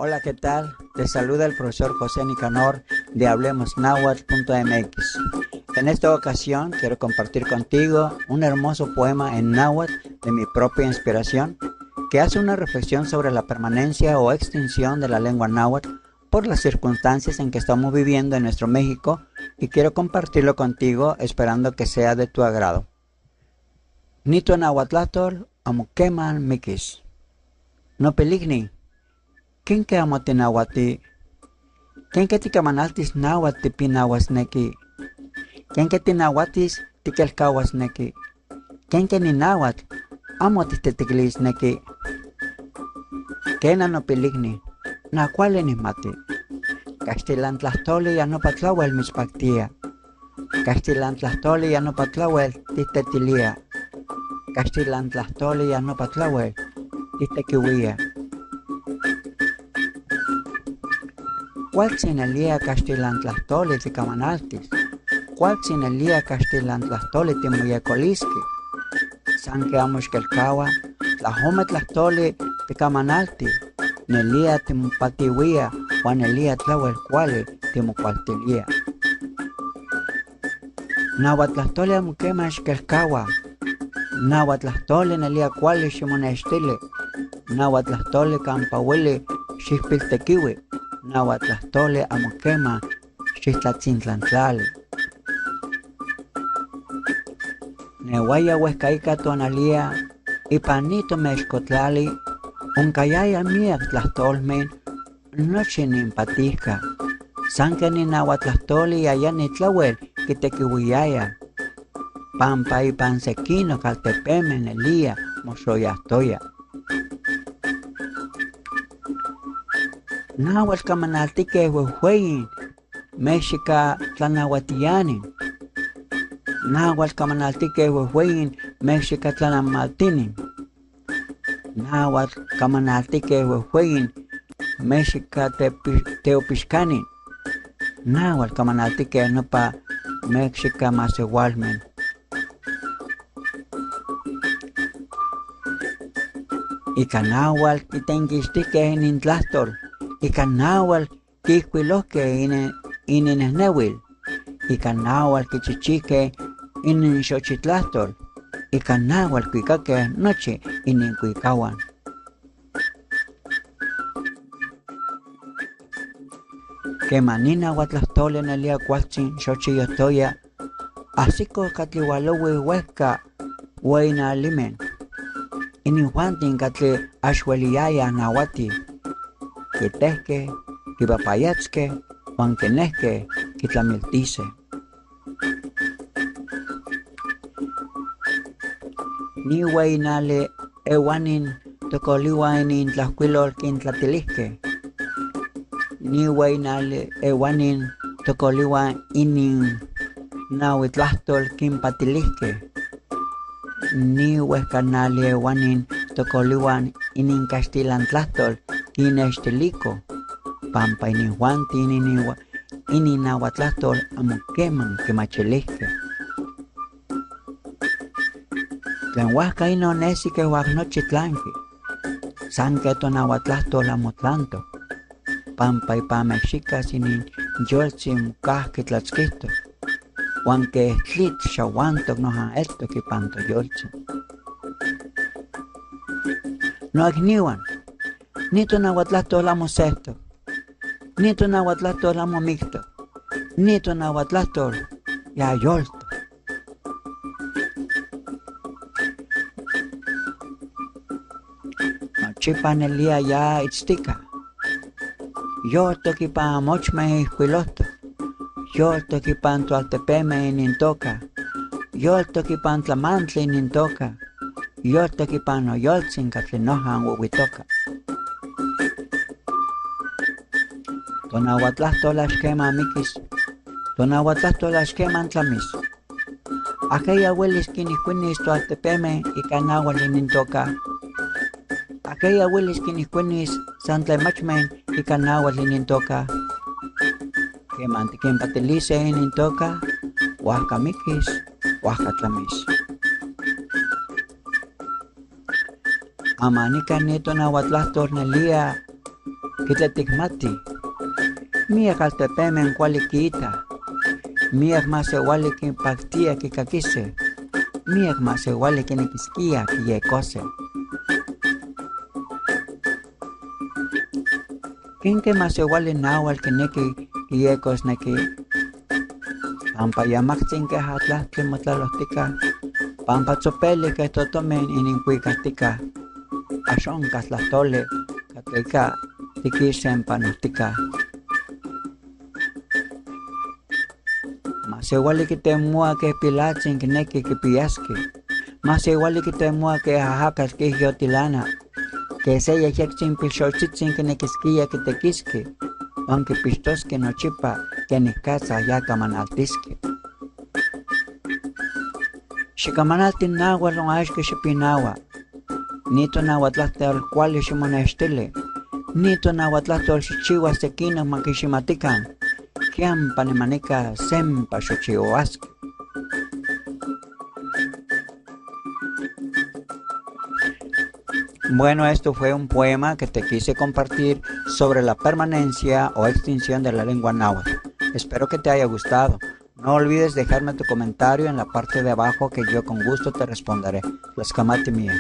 Hola, ¿qué tal? Te saluda el profesor José Nicanor de hablemosnahuatl.mx. En esta ocasión quiero compartir contigo un hermoso poema en náhuatl de mi propia inspiración que hace una reflexión sobre la permanencia o extinción de la lengua náhuatl por las circunstancias en que estamos viviendo en nuestro México, y quiero compartirlo contigo esperando que sea de tu agrado. Nito nahuatlatol amuqueman mikis. No peligni. ¿Quién que amo tinahuati? ¿Quién que tikamanaltis nahuatl tipinahuasneki? ¿Quién que tinahuatis tikelkahuasneki? ¿Quién que ni nahuatl amo tistetiklisneki? ¿Quién no peligni? Nahuale nismati. Castilantlastoli ya no patlawel mispactía. Castilantlastoli ya no patlawel tistetilia. Castilantlastoli ya no patlawel tistekiwia. Cualtzinelia castilantlastoli tikamanaltis. Cualtzinelia castilantlastoli timuyecoliski. San que amos kelkawa, tlahome tlastoli tikamanalti. Nelia timupatiwia, Juanelia tlawel cuale timucualtilia. Nahuatlastoli amuquema xkelkawa. Nahuatlastoli nelia cuale ximonextili. Nahuatlastoli campawili xixpiltekiwi. Nahuatlastoli amuquema xixtlatzintlantlali. Newaya huescaika tonalia ipanito mexcotlali. Uncayaya miak tlastolmen noche nimpatijka. Sanque ni nahuatlastoli allá ni tlawel kitekiwiyaya. Pampa y pansequino caltepeme nelia moxoyastoya. Nahuatl kamanaltique huehueyin Mexica tlanahuatiani. Nahuatl kamanaltique huehueyin Mexica tlanamaltini. Nahuatl kamanaltique huehueyin Mexica teopixcani. Nahuatl kamanaltique nopa Mexica masewalmen. Ika nahuatl kitenquixtique inintlastol. Ika nahuatl kihcuilohque ininehneuil. Ika nahuatl kichichique ininxochitlastol. Ika nahuatl kuicaque noche ininkuicahuan. Kemanina huatlastoli nelia cualtzin xochiyotoya. Asiko katliwalowi huesca hueinalimen. Inihuantin katli axueliyaya nahuati. Kitehke, kipapayatzke, huan kenehke kitlamiltise. Ni hueinale ewanin tokoliwa inin tlahuilol kintlatilihke. Ni hueinale ewanin tokoliwa inin nahuitlastol kinpatilihke. Ni huescanali ewanin tokoliwan inin castilantlastol kinextiliko. Pampa inihuanti inin nahuatlastol amuqueman kimachilihke. Tlen huasca inonesique huac nochi tlanqui. Sanque tonahuatlastol amotlanto. Pampa ipamexicas inin yoltzin mukahki tlatzquito. Huan que tlit xahuantoc noja eltoc ipanto yoltzin. Noicniuan, ni tonahuatlastol amosehto, ni tonahuatlastol amomicto, ni tonahuatlastol ya yolto. Nochipan elia ya itztica. Yoltoc ipan mochme ihcuilohto. Yoltoc ipan tualtepeme inintoca. Yoltoc ipan tlamantli inintoca. Yoltoc ipan noyoltzin katli nojan uwitoca. Tonahuatlastol axquema mikis. Tonahuatlastol axquema tlamis. Aquella huelis kinihcuinis tualtepeme ika nahuatl inintoca. Aquella huelis kinihcuinis san tlemachmen ika nahuatl inintoca. Keman tikinpatilise inintoca, huasca mikis, huasca tlamis. Amanica neto nahuatlastol nelia Kitletikmati. Miak altepemen kuali kita. Miak masewali kinpaktia kikakise. Miak masewali kinikiskia kiyekose. Kinke masewali nawal kineki kiyekos neki. Pampa yamaktin ke hatlahtli motlalostika. Pampa tzopeli ke totomen ininkuikastika. Ashon katlastole kateika tikisen panostika. Masewali kitemua ke pilachin kineki kipiaski. Masewali kitemua ke hahakas ke hiotilana. Que se yexexin pilxochitzin kinekiskia kitekiski. Aunque pistoski nochipa que ni casa ya camanaltiski. Xikamanaltin nahuatl non axki xipinawa. Nito nahuatlahtol kuali ximonextili. Nito nahuatlahtol xichiuas sequinos makiximatikan. Kian panemanika sempa xochiuaski. Bueno, esto fue un poema que te quise compartir sobre la permanencia o extinción de la lengua náhuatl. Espero que te haya gustado. No olvides dejarme tu comentario en la parte de abajo que yo con gusto te responderé. Tlaxcamati mía.